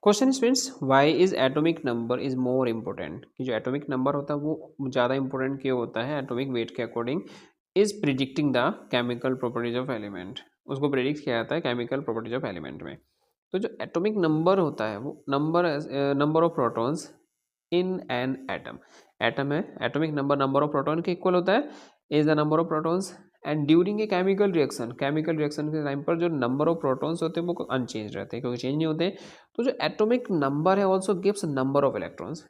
Question is friends, why is atomic number is more important, कि जो atomic number होता है वो ज़्यादा इंपॉर्टेंट क्यों होता है एटॉमिक वेट के according, is predicting the chemical properties of element. उसको प्रिडिक्ट किया जाता है केमिकल प्रॉपर्टीज ऑफ एलिमेंट में। तो जो एटॉमिक नंबर होता है वो number of protons in an atom. Atom है, atomic number number of proton के इक्वल होता है, is the number of protons. And during a chemical reaction के टाइम पर जो नंबर ऑफ प्रोटॉन्स होते हैं वो अनचेंज रहते हैं, क्योंकि चेंज नहीं होते। तो जो एटॉमिक नंबर है also gives number of electrons.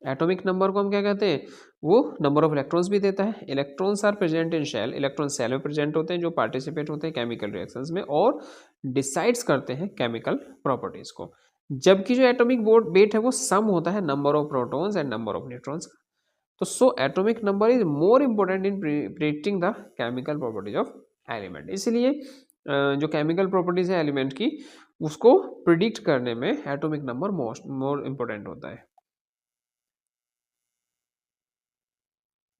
Atomic number को हम क्या कहते हैं, वो नंबर ऑफ इलेक्ट्रॉन्स भी देता है। Electrons are present in shell, electron shell में प्रेजेंट होते हैं जो पार्टिसिपेट होते हैं केमिकल रिएक्शंस में और डिसाइड्स करते हैं केमिकल प्रॉपर्टीज को। जबकि जो एटॉमिक वेट है वो सम होता है number of protons and number of neutrons का। तो so atomic number is more important in predicting the chemical properties of element. इसलिए जो केमिकल प्रॉपर्टीज है एलिमेंट की उसको प्रिडिक्ट करने में एटॉमिक नंबर मोर इंपॉर्टेंट होता है।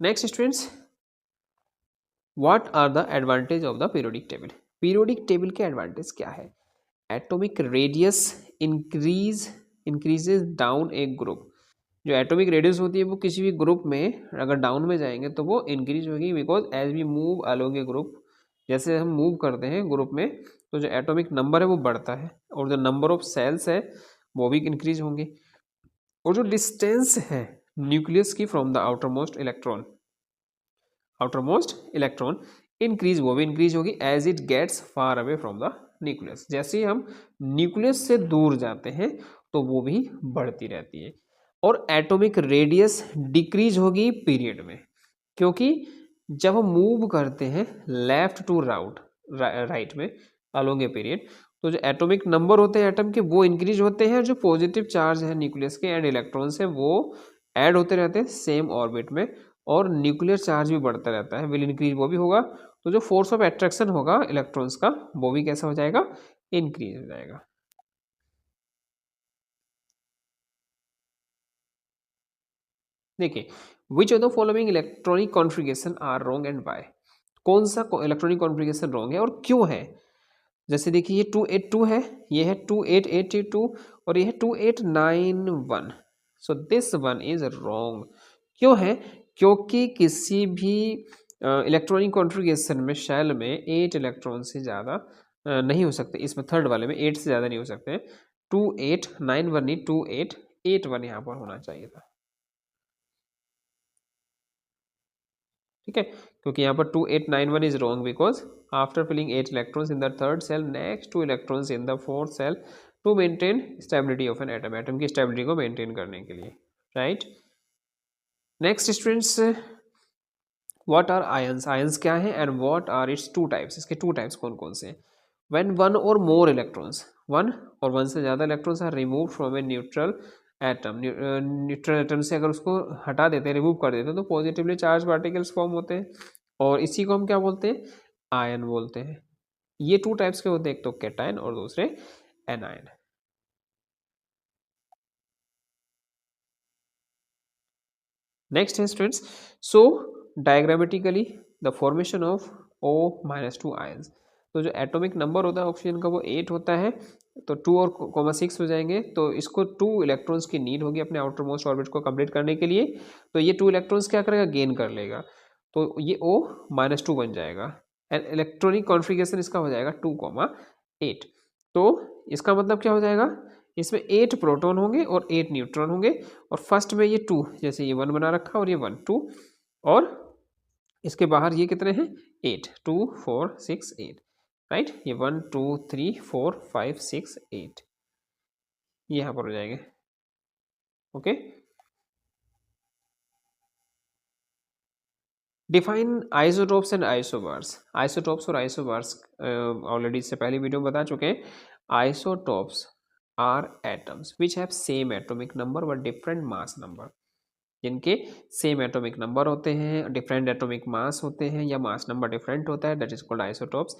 Next students, what are the advantage of the periodic table. Periodic table के एडवांटेज क्या है? Atomic radius increases down a group. जो एटॉमिक रेडियस होती है वो किसी भी ग्रुप में अगर डाउन में जाएंगे तो वो इंक्रीज होगी, because as we move along a group, जैसे हम मूव करते हैं ग्रुप में तो जो एटॉमिक नंबर है वो बढ़ता है और जो नंबर ऑफ सेल्स है वो भी इंक्रीज होंगे। और जो डिस्टेंस है न्यूक्लियस की from the outermost electron increase, वो भी इंक्रीज होगी as it gets far away from the nucleus. जैसे ही हम न्यूक्लियस से दूर जाते हैं तो वो भी बढ़ती रहती है। और एटॉमिक रेडियस डिक्रीज होगी पीरियड में, क्योंकि जब हम मूव करते हैं लेफ्ट टू राइट में अलोंग ए पीरियड, तो जो एटॉमिक नंबर होते हैं एटम के वो इंक्रीज होते हैं, जो पॉजिटिव चार्ज है न्यूक्लियस के एंड इलेक्ट्रॉन्स है वो ऐड होते रहते हैं सेम ऑर्बिट में, और न्यूक्लियर चार्ज भी बढ़ता रहता है, विल इंक्रीज वो भी होगा। तो जो फोर्स ऑफ अट्रैक्शन होगा इलेक्ट्रॉन्स का वो भी कैसा हो जाएगा, इंक्रीज हो जाएगा। देखिए, which of the following electronic configuration are wrong and why. कौन सा इलेक्ट्रॉनिक कॉन्फ़िगरेशन रॉन्ग है और क्यों है? जैसे देखिए ये 282 है, ये है 2882 और ये है 2891। So this one is wrong. क्यों है? क्योंकि किसी भी इलेक्ट्रॉनिक कॉन्फ़िगरेशन में शेल में 8 इलेक्ट्रॉन से ज़्यादा नहीं हो सकते। इसमें थर्ड वाले में 8 से ज़्यादा नहीं हो सकते। 2891 नहीं, 2881 यहाँ पर होना चाहिए था। ठीक है, क्योंकि यहाँ पर 2891 is wrong because after filling 8 electrons in the third shell next 2 electrons in the fourth shell to maintain stability of an atom, atom की स्टेबिलिटी को मेंटेन करने के लिए, right. Next students, what are ions, ions क्या है and what are its two types, इसके two types कौन कौन से हैं? व्हेन वन और मोर इलेक्ट्रॉन्स, वन और वन से ज़्यादा electrons are remove from a neutral atom, neutral atom से अगर उसको हटा देते हैं, रिमूव कर देते हैं तो पॉजिटिवली चार्ज पार्टिकल्स फॉर्म होते हैं और इसी को हम क्या बोलते हैं, आयन बोलते हैं। ये टू टाइप्स के होते हैं, एक तो कैटायन और दूसरे एनायन। नेक्स्ट है students, so diagrammatically the formation of O-2 ions. तो जो एटॉमिक नंबर होता है ऑक्सीजन का वो 8 होता है, तो 2 और कॉमा 6 हो जाएंगे, तो इसको 2 इलेक्ट्रॉन्स की नीड होगी अपने आउटर मोस्ट ऑर्बिट को कंप्लीट करने के लिए। तो ये 2 इलेक्ट्रॉन्स क्या करेगा, गेन कर लेगा, तो ये O-2 बन जाएगा एंड इलेक्ट्रॉनिक कॉन्फ़िगरेशन इसका हो जाएगा 2,8। तो इसका मतलब क्या हो जाएगा, इसमें 8 प्रोटॉन होंगे और 8 न्यूट्रॉन होंगे और फर्स्ट में ये 2, जैसे ये 1 बना रखा और ये 1 2, और इसके बाहर ये कितने हैं, 8 2 4 6 8, राइट। ये 1 2 3 4 5 6 8 ये यहाँ पर हो जाएंगे, okay. Define isotopes and isobars. Isotopes और आइसोबार्स ऑलरेडी इससे पहले वीडियो में बता चुके हैं। Isotopes are atoms which have same atomic number but different mass number, जिनके सेम एटॉमिक नंबर होते हैं, डिफरेंट एटॉमिक मास होते हैं या मास नंबर डिफरेंट होता है, दैट इज कॉल्ड आइसोटोप्स।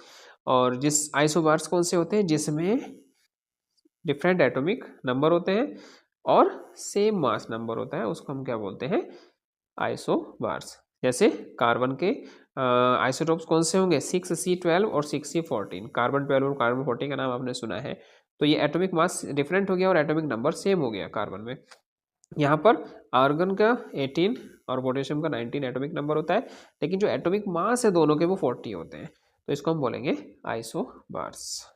और जिस आइसोबार्स कौन से होते हैं, जिसमें डिफरेंट एटॉमिक नंबर होते हैं और सेम मास नंबर होता है, उसको हम क्या बोलते हैं, आइसोबार्स। जैसे कार्बन के आइसोटोप्स कौन से होंगे, 6C12 और 6C14। कार्बन 12 और कार्बन 14 का नाम आपने सुना है। तो ये एटॉमिक मास डिफरेंट हो गया और एटॉमिक नंबर सेम हो गया कार्बन में। यहाँ पर आर्गन का 18 और पोटेशियम का 19 एटॉमिक नंबर होता है, लेकिन जो एटॉमिक मास है दोनों के वो 40 होते हैं, तो इसको हम बोलेंगे आइसोबार्स।